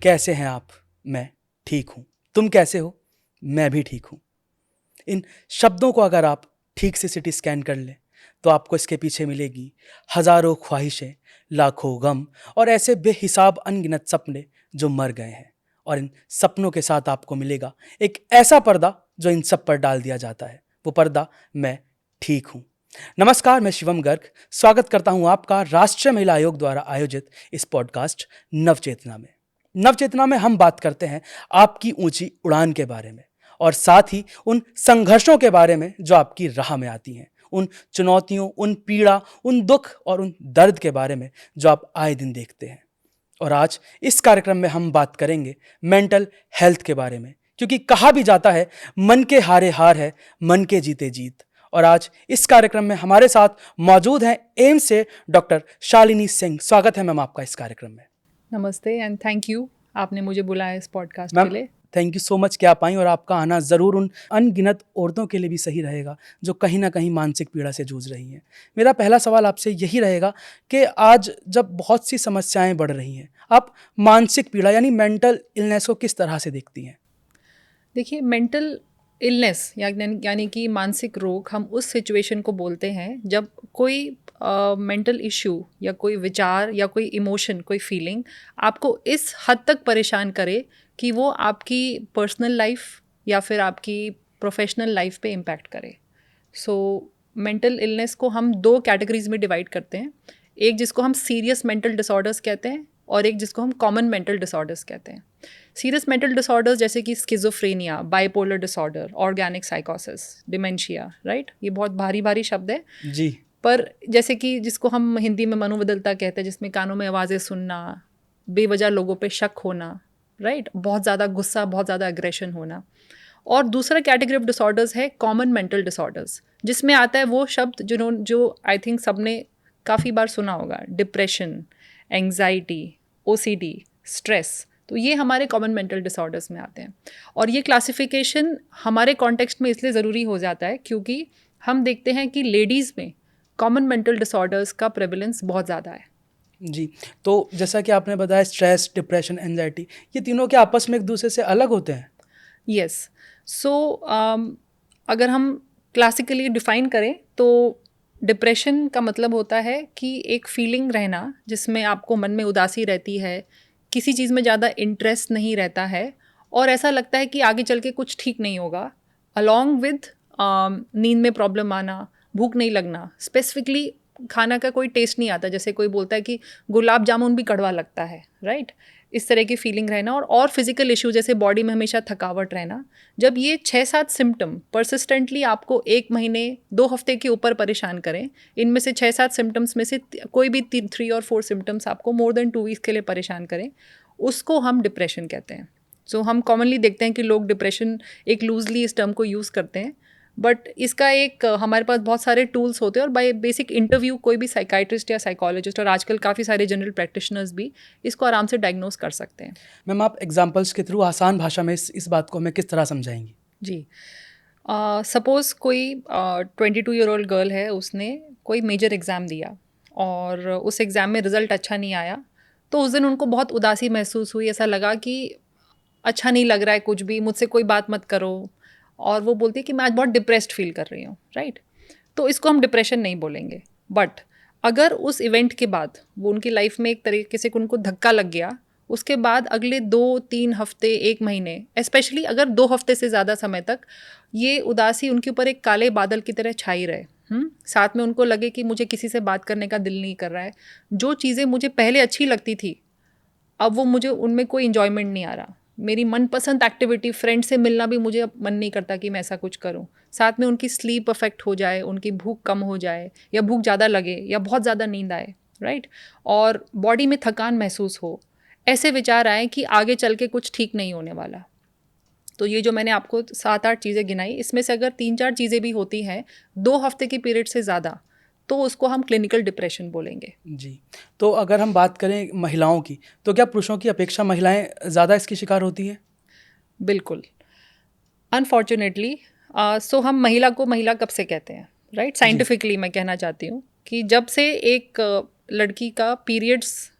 कैसे हैं आप? मैं ठीक हूँ। तुम कैसे हो? मैं भी ठीक हूँ। इन शब्दों को अगर आप ठीक से सिटी स्कैन कर लें तो आपको इसके पीछे मिलेगी हजारों ख्वाहिशें, लाखों गम और ऐसे बेहिसाब अनगिनत सपने जो मर गए हैं। और इन सपनों के साथ आपको मिलेगा एक ऐसा पर्दा जो इन सब पर डाल दिया जाता है। वो पर्दा मैं ठीक हूँ। नमस्कार, मैं शिवम गर्ग स्वागत करता हूँ आपका राष्ट्रीय महिला आयोग द्वारा आयोजित इस पॉडकास्ट नवचेतना में। नवचेतना में हम बात करते हैं आपकी ऊंची उड़ान के बारे में और साथ ही उन संघर्षों के बारे में जो आपकी राह में आती हैं, उन चुनौतियों, उन पीड़ा, उन दुख और उन दर्द के बारे में जो आप आए दिन देखते हैं। और आज इस कार्यक्रम में हम बात करेंगे मेंटल हेल्थ के बारे में, क्योंकि कहा भी जाता है मन के हारे हार है, मन के जीते जीत। और आज इस कार्यक्रम में हमारे साथ मौजूद हैं एम्स से डॉक्टर शालिनी सिंह। स्वागत है मैम आपका इस कार्यक्रम में। नमस्ते एंड थैंक यू, आपने मुझे बुलाया इस पॉडकास्ट मैम के लिए। थैंक यू सो मच कि आप आई, और आपका आना ज़रूर उन अनगिनत औरतों के लिए भी सही रहेगा जो कहीं ना कहीं मानसिक पीड़ा से जूझ रही हैं। मेरा पहला सवाल आपसे यही रहेगा कि आज जब बहुत सी समस्याएं बढ़ रही हैं, आप मानसिक पीड़ा यानी मेंटल इलनेस को किस तरह से देखती हैं? देखिए, मेंटल इलनेस यानी कि मानसिक रोग हम उस सिचुएशन को बोलते हैं जब कोई मेंटल इश्यू या कोई विचार या कोई इमोशन, कोई फीलिंग आपको इस हद तक परेशान करे कि वो आपकी पर्सनल लाइफ या फिर आपकी प्रोफेशनल लाइफ पे इम्पैक्ट करे। सो मेंटल इलनेस को हम दो कैटेगरीज में डिवाइड करते हैं। एक जिसको हम सीरियस मेंटल डिसऑर्डर्स कहते हैं और एक जिसको हम कॉमन मेंटल डिसऑर्डर्स कहते हैं। सीरियस मेंटल डिसऑर्डर्स जैसे कि स्किज़ोफ्रेनिया, बाइपोलर डिसऑर्डर, ऑर्गेनिक साइकोसिस, डिमेंशिया, राइट? ये बहुत भारी भारी शब्द है। जी। पर जैसे कि जिसको हम हिंदी में मनोविदलता कहते हैं, जिसमें कानों में आवाज़ें सुनना, बेवजह लोगों पे शक होना, राइट? बहुत ज़्यादा गुस्सा, बहुत ज़्यादा एग्रेशन होना। और दूसरा कैटेगरी ऑफ डिसऑर्डर्स है कॉमन मेंटल डिसऑर्डर्स, जिसमें आता है वो शब्द जो आई थिंक सबने काफ़ी बार सुना होगा: डिप्रेशन, एंग्जाइटी, ओसीडी, स्ट्रेस। तो ये हमारे कॉमन मेंटल डिसऑर्डर्स में आते हैं। और ये क्लासिफिकेशन हमारे कॉन्टेक्स्ट में इसलिए ज़रूरी हो जाता है क्योंकि हम देखते हैं कि लेडीज़ में कॉमन मेंटल डिसऑर्डर्स का प्रेवलेंस बहुत ज़्यादा है। जी, तो जैसा कि आपने बताया स्ट्रेस, डिप्रेशन, एंजाइटी, ये तीनों के आपस में एक दूसरे से अलग होते हैं? यस। सो अगर हम क्लासिकली डिफाइन करें तो डिप्रेशन का मतलब होता है कि एक फीलिंग रहना जिसमें आपको मन में उदासी रहती है, किसी चीज़ में ज़्यादा इंटरेस्ट नहीं रहता है और ऐसा लगता है कि आगे चल के कुछ ठीक नहीं होगा, अलॉन्ग विद नींद में प्रॉब्लम आना, भूख नहीं लगना, स्पेसिफिकली खाना का कोई टेस्ट नहीं आता, जैसे कोई बोलता है कि गुलाब जामुन भी कड़वा लगता है, राइट? इस तरह की फीलिंग रहना और फिजिकल इश्यू जैसे बॉडी में हमेशा थकावट रहना। जब ये 6-7 सिम्टम परसिस्टेंटली आपको 1 महीने 2 हफ्ते के ऊपर परेशान करें, इनमें से 6-7 सिम्टम्स में से कोई भी 3 और 4 सिम्टम्स आपको मोर देन 2 वीक्स के लिए परेशान करें, उसको हम डिप्रेशन कहते हैं। सो हम कॉमनली देखते हैं कि लोग डिप्रेशन एक लूजली इस टर्म को यूज़ करते हैं, बट इसका एक हमारे पास बहुत सारे टूल्स होते हैं और बाय बेसिक इंटरव्यू कोई भी साइकाइट्रिस्ट या साइकोलॉजिस्ट और आजकल काफ़ी सारे जनरल प्रैक्टिशनर्स भी इसको आराम से डायग्नोस कर सकते हैं। मैम आप एग्जाम्पल्स के थ्रू आसान भाषा में इस बात को हमें किस तरह समझाएंगी? जी, सपोज़ कोई 22-year-old गर्ल है, उसने कोई मेजर एग्ज़ाम दिया और उस एग्ज़ाम में रिज़ल्ट अच्छा नहीं आया, तो उस दिन उनको बहुत उदासी महसूस हुई। ऐसा लगा कि अच्छा नहीं लग रहा है कुछ भी, मुझसे कोई बात मत करो। और वो बोलती है कि मैं आज बहुत डिप्रेस्ड फील कर रही हूँ, राइट? तो इसको हम डिप्रेशन नहीं बोलेंगे। बट अगर उस इवेंट के बाद वो उनकी लाइफ में एक तरीके से उनको धक्का लग गया, उसके बाद अगले 2-3 हफ्ते, 1 महीने, स्पेशली अगर 2 हफ्ते से ज़्यादा समय तक ये उदासी उनके ऊपर एक काले बादल की तरह छाई रहे, साथ में उनको लगे कि मुझे किसी से बात करने का दिल नहीं कर रहा है, जो चीज़ें मुझे पहले अच्छी लगती थी अब वो मुझे उनमें कोई इन्जॉयमेंट नहीं आ रहा, मेरी मनपसंद एक्टिविटी फ्रेंड से मिलना भी मुझे अब मन नहीं करता कि मैं ऐसा कुछ करूं, साथ में उनकी स्लीप अफेक्ट हो जाए, उनकी भूख कम हो जाए या भूख ज़्यादा लगे या बहुत ज़्यादा नींद आए, राइट? और बॉडी में थकान महसूस हो, ऐसे विचार आए कि आगे चल के कुछ ठीक नहीं होने वाला। तो ये जो मैंने आपको 7-8 चीज़ें गिनाई, इसमें से अगर 3-4 चीज़ें भी होती हैं 2 हफ्ते की पीरियड से ज़्यादा, तो उसको हम क्लिनिकल डिप्रेशन बोलेंगे। जी, तो अगर हम बात करें महिलाओं की, तो क्या पुरुषों की अपेक्षा महिलाएं ज़्यादा इसकी शिकार होती हैं? बिल्कुल। अनफॉर्चुनेटली सो हम महिला को महिला कब से कहते हैं, राइट? जी। साइंटिफिकली मैं कहना चाहती हूँ कि जब से एक लड़की का पीरियड्स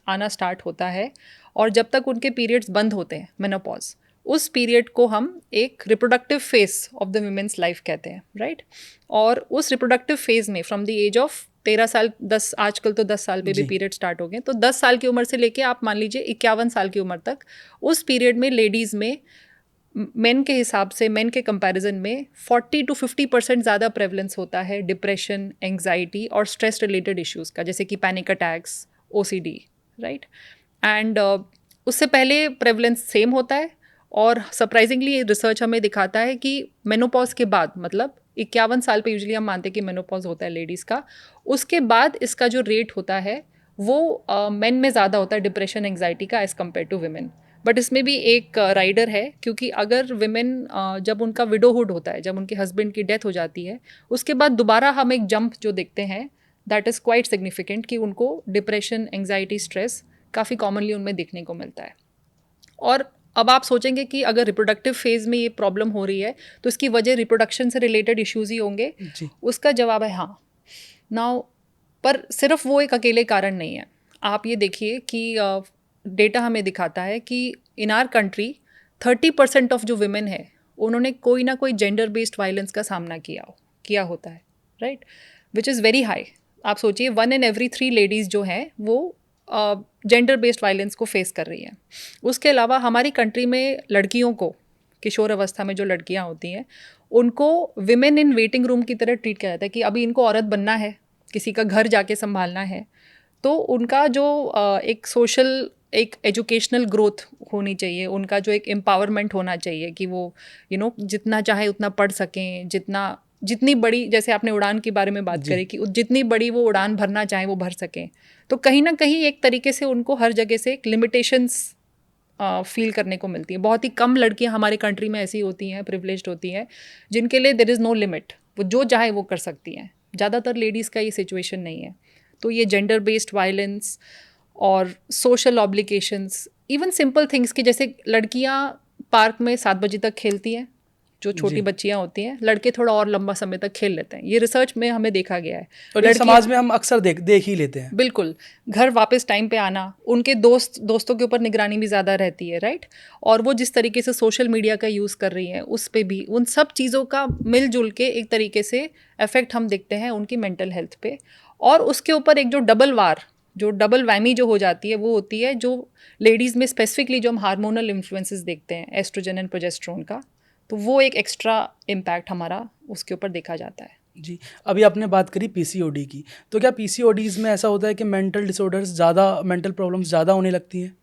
आना स्टार्ट होता है और जब तक उनके पीरियड्स बंद होते हैं, मेनोपॉज, उस पीरियड को हम एक reproductive phase of the women's life कहते हैं, राइट। और उस रिप्रोडक्टिव फेज में फ्रॉम द एज ऑफ 13 साल, 10, आजकल तो 10 साल पे भी जी। पीरियड स्टार्ट हो गए, तो 10 साल की उम्र से लेके आप मान लीजिए 51 साल की उम्र तक, उस पीरियड में लेडीज़ में मेन के हिसाब से, मेन के कंपैरिजन में 40 to 50% ज़्यादा प्रेवलेंस होता है डिप्रेशन, एंग्जाइटी और स्ट्रेस रिलेटेड इश्यूज़ का, जैसे कि panic attacks, OCD, right. And उससे पहले प्रेवलेंस सेम होता है, और सरप्राइजिंगली रिसर्च हमें दिखाता है कि मेनोपॉज के बाद, मतलब 51 साल पे यूजुअली हम मानते हैं कि मेनोपॉज होता है लेडीज़ का, उसके बाद इसका जो रेट होता है वो मेन में ज़्यादा होता है डिप्रेशन, एंग्जाइटी का, as compare to women. But इसमें भी एक राइडर है, क्योंकि अगर विमेन जब उनका विडोहुड होता है, जब उनके हस्बैंड की डेथ हो जाती है, उसके बाद दोबारा हम एक जंप जो देखते हैं दैट इज़ क्वाइट सिग्निफिकेंट, कि उनको डिप्रेशन, एंग्जाइटी, स्ट्रेस काफ़ी कॉमनली उनमें देखने को मिलता है। और अब आप सोचेंगे कि अगर रिप्रोडक्टिव फेज में ये प्रॉब्लम हो रही है तो इसकी वजह रिप्रोडक्शन से रिलेटेड इश्यूज ही होंगे। जी। उसका जवाब है हाँ। नाउ, पर सिर्फ वो एक अकेले कारण नहीं है। आप ये देखिए कि डेटा हमें दिखाता है कि इन आर कंट्री 30% ऑफ जो विमेन है उन्होंने कोई ना कोई जेंडर बेस्ड वायलेंस का सामना किया होता है, right, which is very high. आप सोचिए 1 in every 3 लेडीज़ जो हैं वो जेंडर बेस्ड वायलेंस को फेस कर रही हैं। उसके अलावा हमारी कंट्री में लड़कियों को, किशोर अवस्था में जो लड़कियां होती हैं, उनको विमेन इन वेटिंग रूम की तरह ट्रीट किया जाता है कि अभी इनको औरत बनना है, किसी का घर जाके संभालना है। तो उनका जो एक सोशल, एक एजुकेशनल ग्रोथ होनी चाहिए, उनका जो एक एम्पावरमेंट होना चाहिए कि वो जितना चाहे उतना पढ़ सकें, जितनी बड़ी, जैसे आपने उड़ान के बारे में बात जी। करी कि जितनी बड़ी वो उड़ान भरना चाहें वो भर सकें। तो कहीं ना कहीं एक तरीके से उनको हर जगह से एक लिमिटेशंस फील करने को मिलती है। बहुत ही कम लड़कियां हमारे कंट्री में ऐसी होती हैं, प्रिविलेज्ड होती हैं, जिनके लिए देयर इज़ नो लिमिट, वो जो चाहे वो कर सकती हैं। ज़्यादातर लेडीज़ का ये सिचुएशन नहीं है। तो ये जेंडर बेस्ड वायलेंस और social obligations, even simple things की, जैसे लड़कियां पार्क में 7 बजे तक खेलती हैं, जो छोटी जी। बच्चियां होती हैं, लड़के थोड़ा और लंबा समय तक खेल लेते हैं। ये रिसर्च में हमें देखा गया है। और ये समाज में हम अक्सर देख ही लेते हैं। बिल्कुल, घर वापस टाइम पे आना, उनके दोस्तों के ऊपर निगरानी भी ज़्यादा रहती है, राइट। और वो जिस तरीके से सोशल मीडिया का यूज़ कर रही हैं, उस पे भी, उन सब चीज़ों का मिलजुल के एक तरीके से इफेक्ट हम देखते हैं उनकी मेंटल हेल्थ पे। और उसके ऊपर एक जो डबल वैमी जो हो जाती है, वो होती है जो लेडीज़ में स्पेसिफिकली जो हम हार्मोनल इन्फ्लुएंसेस देखते हैं, एस्ट्रोजन एंड प्रोजेस्टेरोन का, तो वो एक एक्स्ट्रा इम्पैक्ट हमारा उसके ऊपर देखा जाता है। जी। अभी आपने बात करी पीसीओडी की, तो क्या पीसीओडीज़ में ऐसा होता है कि मेंटल डिसऑर्डर्स ज़्यादा, मेंटल प्रॉब्लम्स ज़्यादा होने लगती हैं?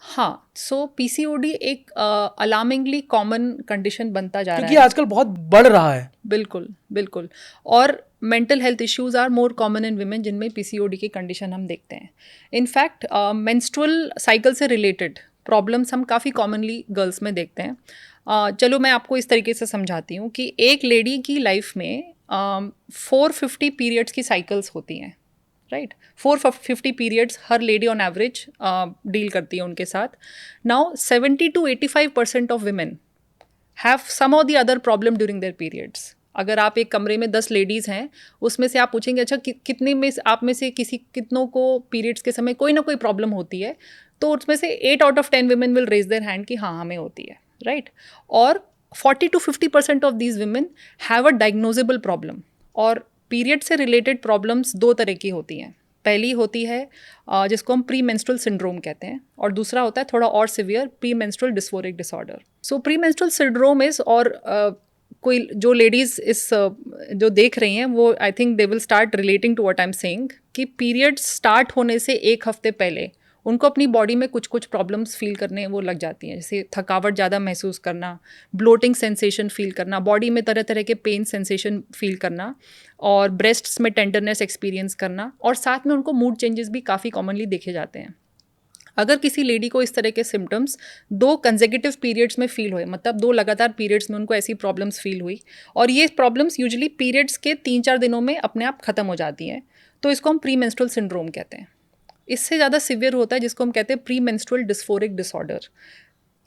हाँ, सो पीसीओडी एक अलार्मिंगली कॉमन कंडीशन बनता जा रहा क्योंकि है। आजकल बहुत बढ़ रहा है। बिल्कुल, बिल्कुल। और mental health issues are more common in women, जिनमें पीसीओडी की कंडीशन हम देखते हैं। इनफैक्ट मेंस्ट्रुअल साइकिल से रिलेटेड प्रॉब्लम्स हम काफ़ी कॉमनली गर्ल्स में देखते हैं। चलो मैं आपको इस तरीके से समझाती हूँ कि एक लेडी की लाइफ में 450 पीरियड्स की साइकिल्स होती हैं, राइट। 450 पीरियड्स हर लेडी ऑन एवरेज डील करती है उनके साथ। Now 70 to 85% of women have some और the other problem during their periods. अगर आप एक कमरे में 10 लेडीज़ हैं, उसमें से आप पूछेंगे अच्छा कितने में आप में से कितनों को पीरियड्स के समय कोई ना कोई प्रॉब्लम होती है, तो उसमें से 8 out of 10 women will raise their hand कि हाँ हमें होती है, राइट। और 40 to 50% of these women have a diagnosable problem. और पीरियड से रिलेटेड प्रॉब्लम्स 2 तरह की होती हैं। पहली होती है जिसको हम प्री मेंस्ट्रुअल सिंड्रोम कहते हैं, और दूसरा होता है थोड़ा और severe, pre menstrual dysphoric disorder. So pre menstrual syndrome is, और कोई जो लेडीज़ इस जो देख रही हैं वो I think they will start relating to what I am saying, कि पीरियड स्टार्ट होने से 1 हफ्ते पहले उनको अपनी बॉडी में कुछ कुछ प्रॉब्लम्स फील करने वो लग जाती हैं, जैसे थकावट ज़्यादा महसूस करना, ब्लोटिंग सेंसेशन फील करना, बॉडी में तरह तरह के पेन सेंसेशन फील करना, और ब्रेस्ट्स में टेंडरनेस एक्सपीरियंस करना, और साथ में उनको मूड चेंजेस भी काफ़ी कॉमनली देखे जाते हैं। अगर किसी लेडी को इस तरह के सिम्टम्स 2 कंसेक्यूटिव पीरियड्स में फील हुए, मतलब 2 लगातार पीरियड्स में उनको ऐसी प्रॉब्लम्स फील हुई, और ये प्रॉब्लम्स यूजुअली पीरियड्स के 3-4 दिनों में अपने आप ख़त्म हो जाती हैं, तो इसको हम प्री मेंस्ट्रुअल सिंड्रोम कहते हैं। इससे ज़्यादा सिवियर होता है जिसको हम कहते हैं प्री मेंस्ट्रुअल डिस्फोरिक डिसऑर्डर।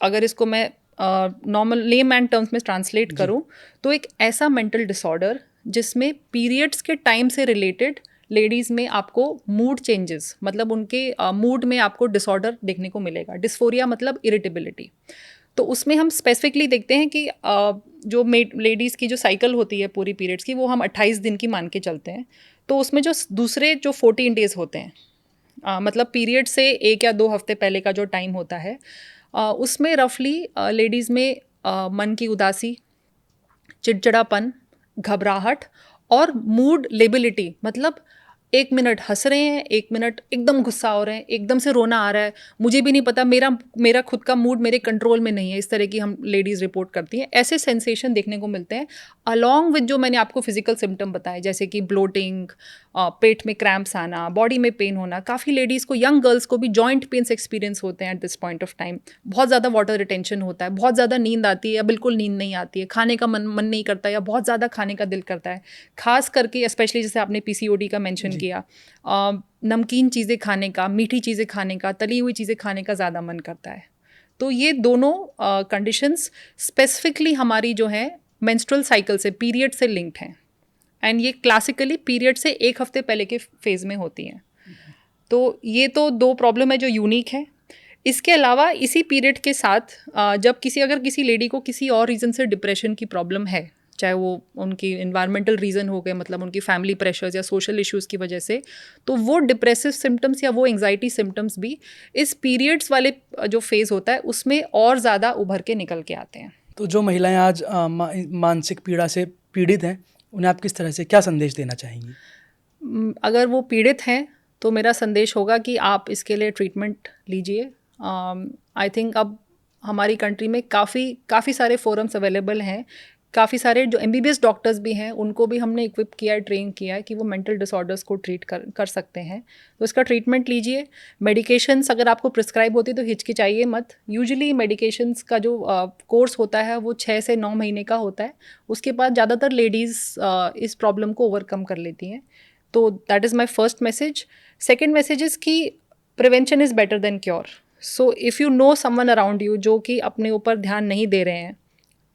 अगर इसको मैं नॉर्मल लेम एंड टर्म्स में ट्रांसलेट करूँ, तो एक ऐसा मेंटल डिसऑर्डर जिसमें पीरियड्स के टाइम से रिलेटेड लेडीज़ में आपको मूड चेंजेस, मतलब उनके मूड में आपको डिसऑर्डर देखने को मिलेगा। डिस्फोरिया मतलब इरिटेबिलिटी। तो उसमें हम स्पेसिफिकली देखते हैं कि जो लेडीज़ की जो साइकिल होती है पूरी पीरियड्स की, वो हम 28 दिन की मान के चलते हैं। तो उसमें जो दूसरे जो 14 डेज़ होते हैं, मतलब पीरियड से 1 या 2 हफ्ते पहले का जो टाइम होता है, उसमें रफली लेडीज़ में मन की उदासी, चिड़चिड़ापन, घबराहट और मूड लेबिलिटी, मतलब 1 मिनट हँस रहे हैं, 1 मिनट एकदम गुस्सा हो रहे हैं, एकदम से रोना आ रहा है, मुझे भी नहीं पता, मेरा खुद का मूड मेरे कंट्रोल में नहीं है, इस तरह की हम लेडीज़ रिपोर्ट करती हैं। ऐसे सेंसेशन देखने को मिलते हैं अलॉन्ग विद जो मैंने आपको फिजिकल सिम्टम बताए, जैसे कि ब्लोटिंग, पेट में क्रैम्प्स आना, बॉडी में पेन होना। काफ़ी लेडीज़ को, यंग गर्ल्स को भी जॉइंट पेन्स एक्सपीरियंस होते हैं at this point of time. बहुत ज़्यादा वाटर रिटेंशन होता है, बहुत ज़्यादा नींद आती है या बिल्कुल नींद नहीं आती है, खाने का मन नहीं करता या बहुत ज़्यादा खाने का दिल करता है। खास करके स्पेशली जैसे आपने PCOD का मेंशन किया, नमकीन चीज़ें खाने का, मीठी चीज़ें खाने का, तली हुई चीज़ें खाने का ज़्यादा मन करता है। तो ये दोनों कंडीशंस स्पेसिफिकली हमारी जो है मेंस्ट्रुअल साइकिल से, पीरियड से लिंक्ड हैं, एंड ये क्लासिकली पीरियड से 1 हफ्ते पहले के फेज में होती हैं। तो ये तो 2 प्रॉब्लम है जो यूनिक है। इसके अलावा इसी पीरियड के साथ जब अगर किसी लेडी को किसी और रीज़न से डिप्रेशन की प्रॉब्लम है, चाहे वो उनकी इन्वायरमेंटल रीज़न हो गए, मतलब उनकी फैमिली प्रेशर्स या सोशल इश्यूज़ की वजह से, तो वो डिप्रेसिव सिम्टम्स या वो एंग्जाइटी सिम्टम्स भी इस पीरियड्स वाले जो फेज़ होता है उसमें और ज़्यादा उभर के निकल के आते हैं। तो जो महिलाएं आज मानसिक पीड़ा से पीड़ित हैं, उन्हें आप किस तरह से क्या संदेश देना चाहेंगी? अगर वो पीड़ित हैं तो मेरा संदेश होगा कि आप इसके लिए ट्रीटमेंट लीजिए। आई थिंक अब हमारी कंट्री में काफ़ी सारे फोरम्स अवेलेबल हैं, काफ़ी सारे जो MBBS डॉक्टर्स भी हैं उनको भी हमने इक्विप किया है, ट्रेन किया है कि वो मेंटल डिसऑर्डर्स को ट्रीट कर सकते हैं। तो इसका ट्रीटमेंट लीजिए। मेडिकेशंस अगर आपको प्रिस्क्राइब होती है तो हिचकिचाइए मत। यूजुअली मेडिकेशंस का जो कोर्स होता है वो 6 से 9 महीने का होता है। उसके बाद ज़्यादातर लेडीज़ इस प्रॉब्लम को ओवरकम कर लेती हैं। तो that is my first message. Second message is कि prevention is better than cure. So if you know someone around you जो कि अपने ऊपर ध्यान नहीं दे रहे हैं,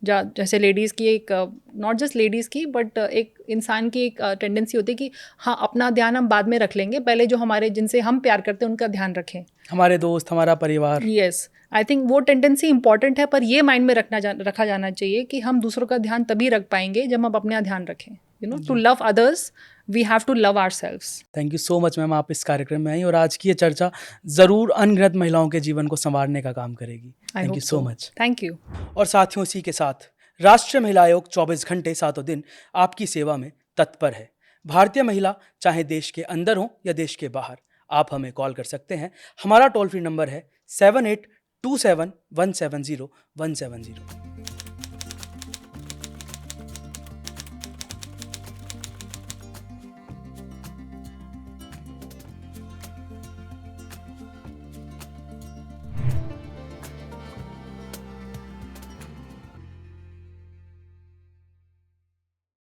जैसे लेडीज़ की एक, नॉट जस्ट लेडीज़ की बट एक इंसान की एक टेंडेंसी होती है कि हाँ, अपना ध्यान हम बाद में रख लेंगे, पहले जो हमारे जिनसे हम प्यार करते हैं उनका ध्यान रखें, हमारे दोस्त, हमारा परिवार। यस, आई थिंक वो टेंडेंसी इंपॉर्टेंट है, पर ये माइंड में रखा जाना चाहिए कि हम दूसरों का ध्यान तभी रख पाएंगे जब हम अपना ध्यान रखें। To love others we have to love ourselves. Thank you so much ma'am, आप इस कार्यक्रम में आई और आज की ये चर्चा ज़रूर अनगिनत महिलाओं के जीवन को संवारने का काम करेगी। Thank you so much. Thank you. और साथियों, इसी के साथ राष्ट्रीय महिला आयोग 24 घंटे 7 दिन आपकी सेवा में तत्पर है। भारतीय महिला चाहे देश के अंदर हो या देश के बाहर, आप हमें कॉल कर सकते हैं। हमारा टोल फ्री नंबर है 7827170170।